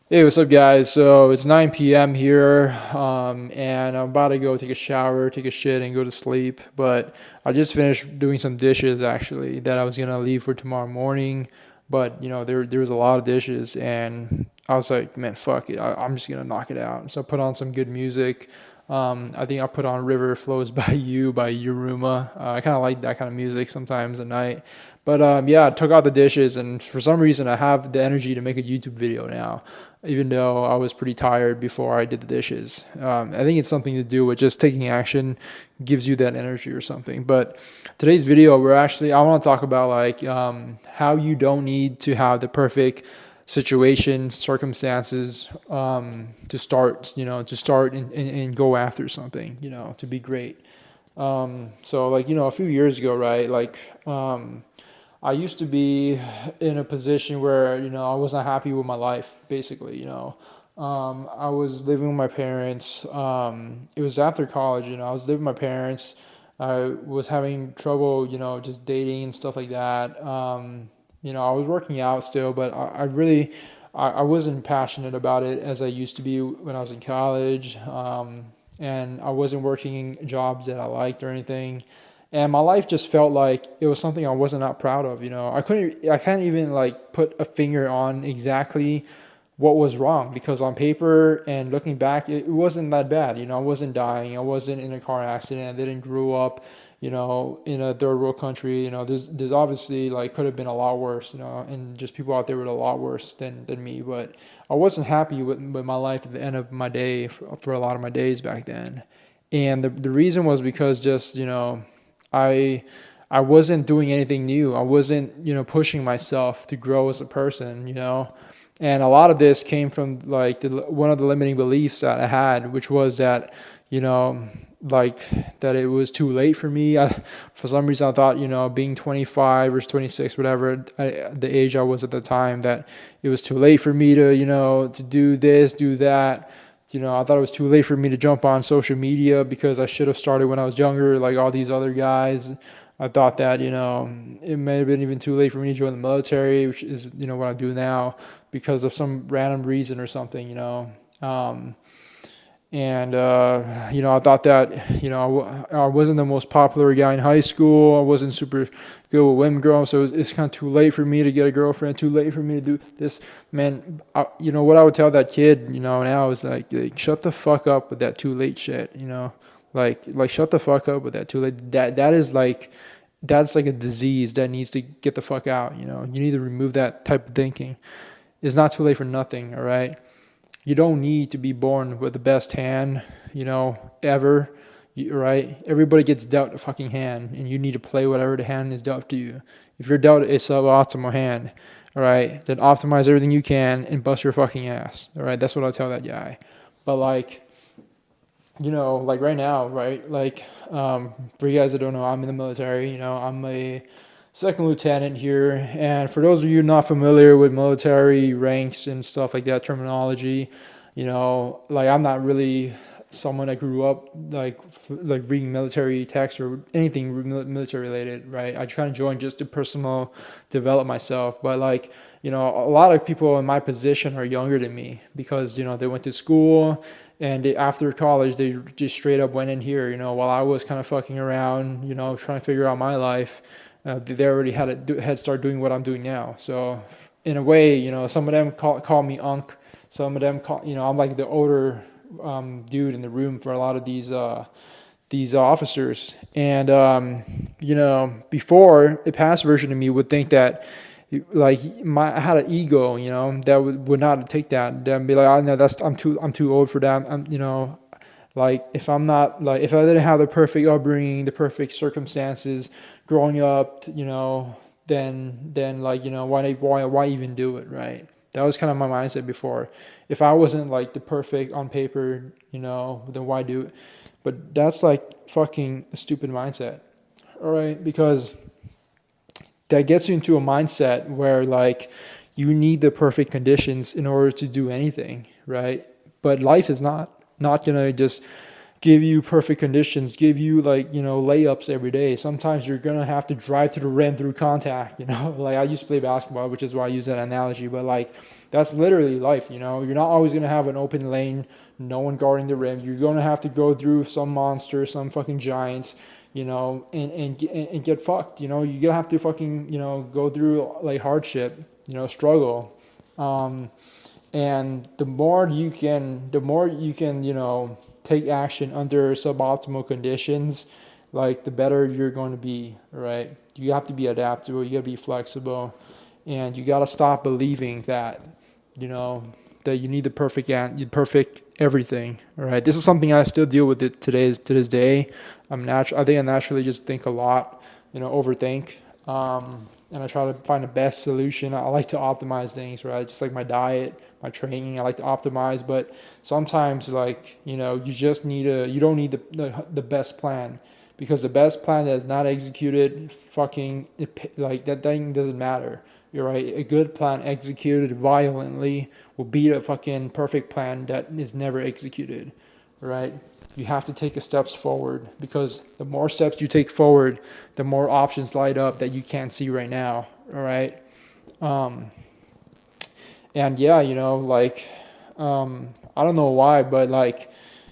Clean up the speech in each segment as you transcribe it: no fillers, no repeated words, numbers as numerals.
Hey, what's up, guys? So it's 9 p.m. here, and I'm about to go take a shower, take a shit, and go to sleep. But I just finished doing some dishes actually that I was gonna leave for tomorrow morning. But there was a lot of dishes, and I was like, man, fuck it, I'm just gonna knock it out. So I put on some good music. I think I put on "River Flows" by You by Yuruma. I kind of like that kind of music sometimes at night. But yeah, I took out the dishes, and for some reason, I have the energy to make a YouTube video now, even though I was pretty tired before I did the dishes. I think it's something to do with just taking action gives you that energy or something. But today's video, I want to talk about like how you don't need to have the perfect situations, circumstances to start and go after something, to be great. So like, a few years ago, right? Like, I used to be in a position where, I was not happy with my life, basically, I was living with my parents. It was after college, I was living with my parents. I was having trouble, just dating and stuff like that. I was working out still, but I wasn't passionate about it as I used to be when I was in college. And I wasn't working jobs that I liked or anything. And my life just felt like it was something I wasn't not proud of. I can't even like put a finger on exactly what was wrong because on paper and looking back, it wasn't that bad. I wasn't dying. I wasn't in a car accident. I didn't grow up, in a third world country. There's obviously like could have been a lot worse, and just people out there were a lot worse than me. But I wasn't happy with my life at the end of my day for a lot of my days back then. And the reason was because just, I I wasn't doing anything new. I wasn't, pushing myself to grow as a person, And a lot of this came from like one of the limiting beliefs that I had, which was that, you know, like that it was too late for me. For some reason, I thought, being 25 or 26, whatever the age I was at the time, that it was too late for me to, to do this, do that. I thought it was too late for me to jump on social media because I should have started when I was younger, like all these other guys. I thought that, it may have been even too late for me to join the military, which is, what I do now because of some random reason or something, Um, and I thought that, I wasn't the most popular guy in high school. I wasn't super good with women girls. So it's kind of too late for me to get a girlfriend, too late for me to do this. Man, what I would tell that kid, now is like shut the fuck up with that too late shit, like shut the fuck up with that too late. That's like a disease that needs to get the fuck out, You need to remove that type of thinking. It's not too late for nothing, all right? You don't need to be born with the best hand, ever, right? Everybody gets dealt a fucking hand, and you need to play whatever the hand is dealt to you. If you're dealt a suboptimal hand, all right, then optimize everything you can and bust your fucking ass, all right? That's what I tell that guy. But like, like right now, right? Like, for you guys that don't know, I'm in the military. I'm a second lieutenant here. And for those of you not familiar with military ranks and stuff like that, terminology, like I'm not really someone that grew up like reading military text or anything military related, right? I try to join just to personal develop myself, but like, a lot of people in my position are younger than me because they went to school and after college they just straight up went in here, while I was kind of fucking around, trying to figure out my life. They already had start doing what I'm doing now. So in a way, some of them call me Unc. Some of them call, I'm like the older dude in the room for a lot of these officers. And before a past version of me would think that like I had an ego, that would not take that. Then be like, oh no, I'm too old for that. Like if I'm not like if I didn't have the perfect upbringing, the perfect circumstances growing up, then like why even do it, right? That was kind of my mindset before. If I wasn't like the perfect on paper, then why do it? But that's like fucking a stupid mindset, all right? Because that gets you into a mindset where like you need the perfect conditions in order to do anything, right? But life is not gonna just give you perfect conditions, give you like, layups every day. Sometimes you're going to have to drive to the rim through contact, like I used to play basketball, which is why I use that analogy, but like that's literally life, you're not always going to have an open lane, no one guarding the rim. You're going to have to go through some monster, some fucking giants, and get fucked, you're going to have to fucking, go through like hardship, struggle. And the more you can, take action under suboptimal conditions, like the better you're going to be, right? You have to be adaptable, you got to be flexible, and you got to stop believing that, that you need the perfect everything, all right? This is something I still deal with it to this day. I think I naturally just think a lot, overthink, and I try to find the best solution. I like to optimize things, right? Just like my diet, my training, I like to optimize. But sometimes, like, you don't need the best plan, because the best plan that is not executed, like that thing doesn't matter. You're right. A good plan executed violently will beat a fucking perfect plan that is never executed, right? You have to take steps forward, because the more steps you take forward, the more options light up that you can't see right now. All right. And yeah, I don't know why, but like,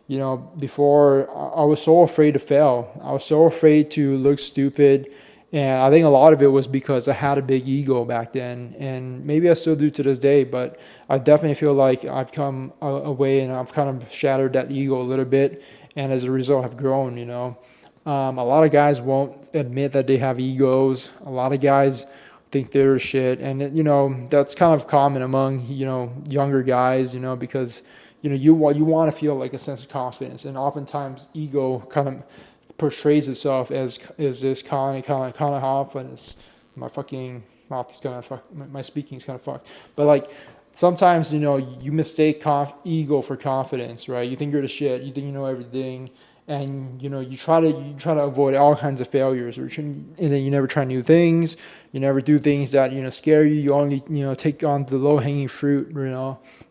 before I was so afraid to fail. I was so afraid to look stupid. And I think a lot of it was because I had a big ego back then, and maybe I still do to this day, but I definitely feel like I've come away and I've kind of shattered that ego a little bit, and as a result have grown, A lot of guys won't admit that they have egos. A lot of guys think they're shit, and that's kind of common among, younger guys, because, you want to feel like a sense of confidence, and oftentimes ego kind of portrays itself as this kind of confidence. My fucking mouth is kind of fucked. My speaking is kind of fucked. But like sometimes you mistake ego for confidence, right? You think you're the shit. You think you know everything, and you try to avoid all kinds of failures, and then you never try new things. You never do things that scare you. You only take on the low hanging fruit,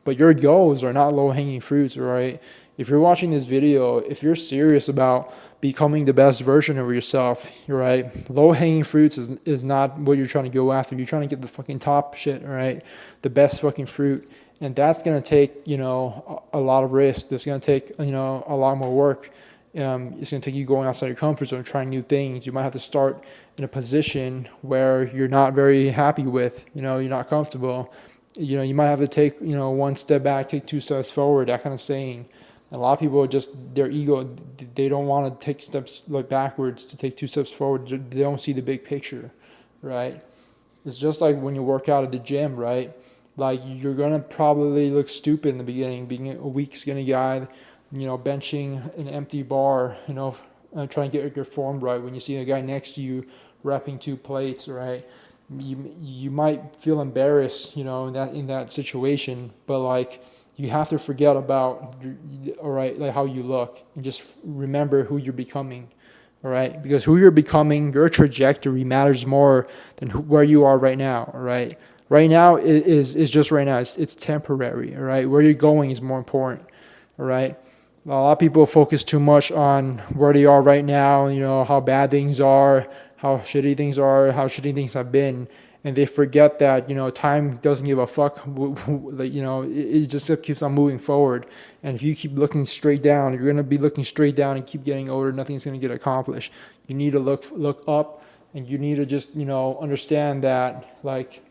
But your goals are not low hanging fruits, right? If you're watching this video, if you're serious about becoming the best version of yourself, you're right. Low hanging fruits is not what you're trying to go after. You're trying to get the fucking top shit, right? The best fucking fruit. And that's going to take, a lot of risk. It's going to take, a lot more work. It's going to take you going outside your comfort zone, trying new things. You might have to start in a position where you're not very happy with, you're not comfortable. You might have to take, one step back, take two steps forward, that kind of saying. A lot of people their ego, they don't want to take steps like backwards to take two steps forward. They don't see the big picture, right? It's just like when you work out at the gym, right? Like you're going to probably look stupid in the beginning, being a weak, skinny guy, benching an empty bar, trying to get your form right. When you see a guy next to you repping 2 plates, right? You might feel embarrassed, in that situation, but like, you have to forget about, all right, like how you look, and just remember who you're becoming, all right? Because who you're becoming, your trajectory matters more than where you are right now, all right? Right now is just right now. It's temporary, all right? Where you're going is more important, all right? A lot of people focus too much on where they are right now, how bad things are, how shitty things are, how shitty things have been. And they forget that, time doesn't give a fuck. It just keeps on moving forward. And if you keep looking straight down, you're going to be looking straight down and keep getting older. Nothing's going to get accomplished. You need to look up, and you need to just, understand that, like,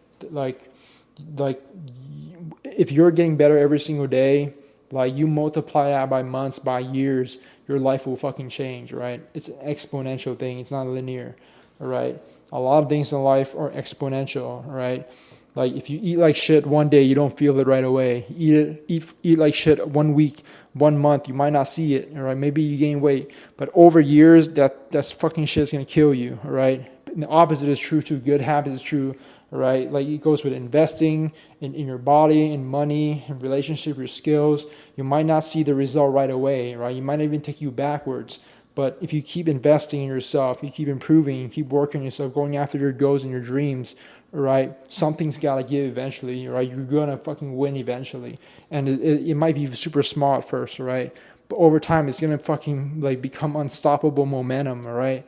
if you're getting better every single day, like you multiply that by months, by years, your life will fucking change, right? It's an exponential thing. It's not linear, all right? A lot of things in life are exponential, right? Like if you eat like shit one day, you don't feel it right away. Eat like shit 1 week, 1 month, you might not see it, all right? Maybe you gain weight, but over years, that's fucking shit's gonna kill you, all right? And the opposite is true too. Good habits is true, all right? Like it goes with investing in your body, in money, in relationship, your skills. You might not see the result right away, right? You might even take you backwards. But if you keep investing in yourself, you keep improving, you keep working on yourself, going after your goals and your dreams, right? Something's got to give eventually, right? You're going to fucking win eventually. And it might be super small at first, right? but over time it's gonna fucking like become unstoppable momentum. All right,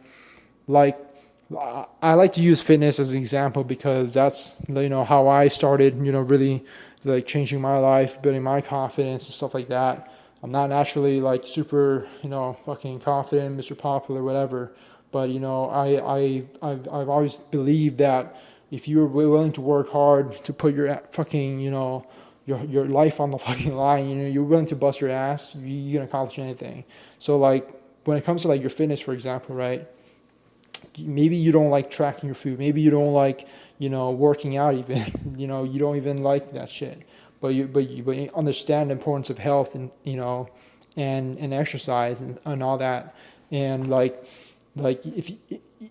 like I like to use fitness as an example because that's how I started. Really like changing my life, building my confidence and stuff like that. I'm not naturally like super fucking confident, Mr. Popular, whatever. But I've always believed that if you're willing to work hard to put your fucking your life on the fucking line, you're willing to bust your ass, you can accomplish anything. So like when it comes to like your fitness, for example, right? Maybe you don't like tracking your food. Maybe you don't like working out even. You don't even like that shit. But you understand the importance of health and and exercise and all that. And like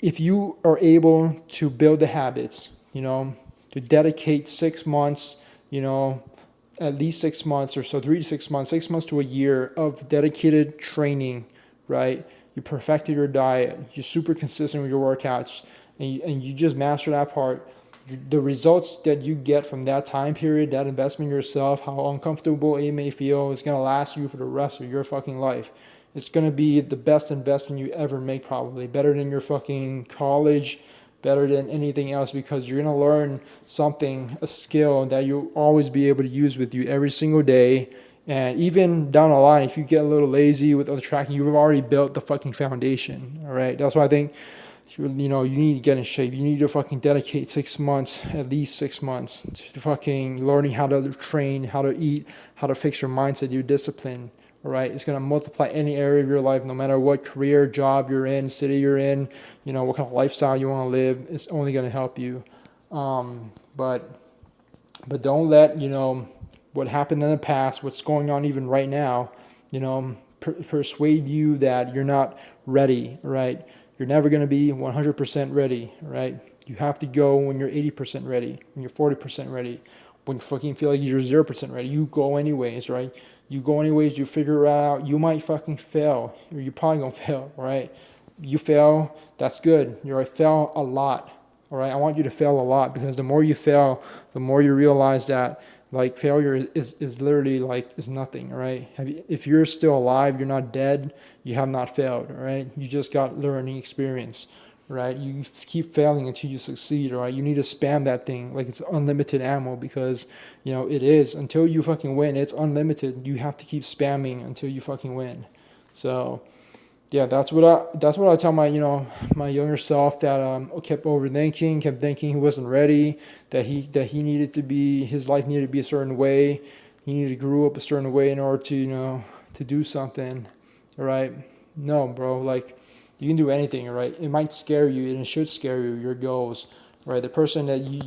if you are able to build the habits, to dedicate 6 months, at least 6 months or so, 3 to 6 months, 6 months to a year of dedicated training, right? You perfected your diet, you're super consistent with your workouts, and you just master that part. The results that you get from that time period, that investment in yourself, how uncomfortable it may feel, is going to last you for the rest of your fucking life. It's going to be the best investment you ever make, probably. Better than your fucking college, better than anything else, because you're going to learn something, a skill that you'll always be able to use with you every single day. And even down the line, if you get a little lazy with other tracking, you've already built the fucking foundation. All right. That's why I think you need to get in shape. You need to fucking dedicate 6 months, at least 6 months, to fucking learning how to train, how to eat, how to fix your mindset, your discipline. All right. It's going to multiply any area of your life, no matter what career, job you're in, city you're in, what kind of lifestyle you want to live. It's only going to help you. But don't let, what happened in the past, what's going on even right now, persuade you that you're not ready, right? You're never going to be 100% ready, right? You have to go when you're 80% ready, when you're 40% ready, when you fucking feel like you're 0% ready. You go anyways, right? You go anyways, you figure it out. You might fucking fail, or you're probably going to fail, right? You fail, that's good. You're right, fail a lot, all right? I want you to fail a lot, because the more you fail, the more you realize that like failure is literally like is nothing, all right? If you're still alive, you're not dead, you have not failed, all right? You just got learning experience, right? You keep failing until you succeed, all right? You need to spam that thing like it's unlimited ammo, because it is. Until you fucking win, it's unlimited. You have to keep spamming until you fucking win. So yeah, that's what I tell my my younger self, that kept overthinking, kept thinking he wasn't ready, that he needed to be, his life needed to be a certain way, he needed to grow up a certain way in order to to do something. All right? No, bro, like you can do anything. All right? It might scare you, and it should scare you, your goals. Right? The person that you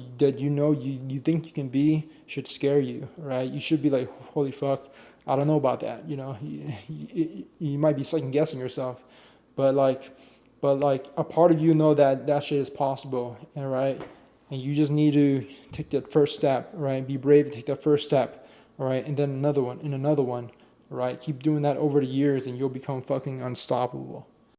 think you can be should scare you. Right? You should be like, holy fuck, I don't know about that. You might be second guessing yourself, but like a part of you know that shit is possible, and right, and you just need to take that first step, right? Be brave and take that first step, all right, and then another one, and another one, right? Keep doing that over the years, and you'll become fucking unstoppable.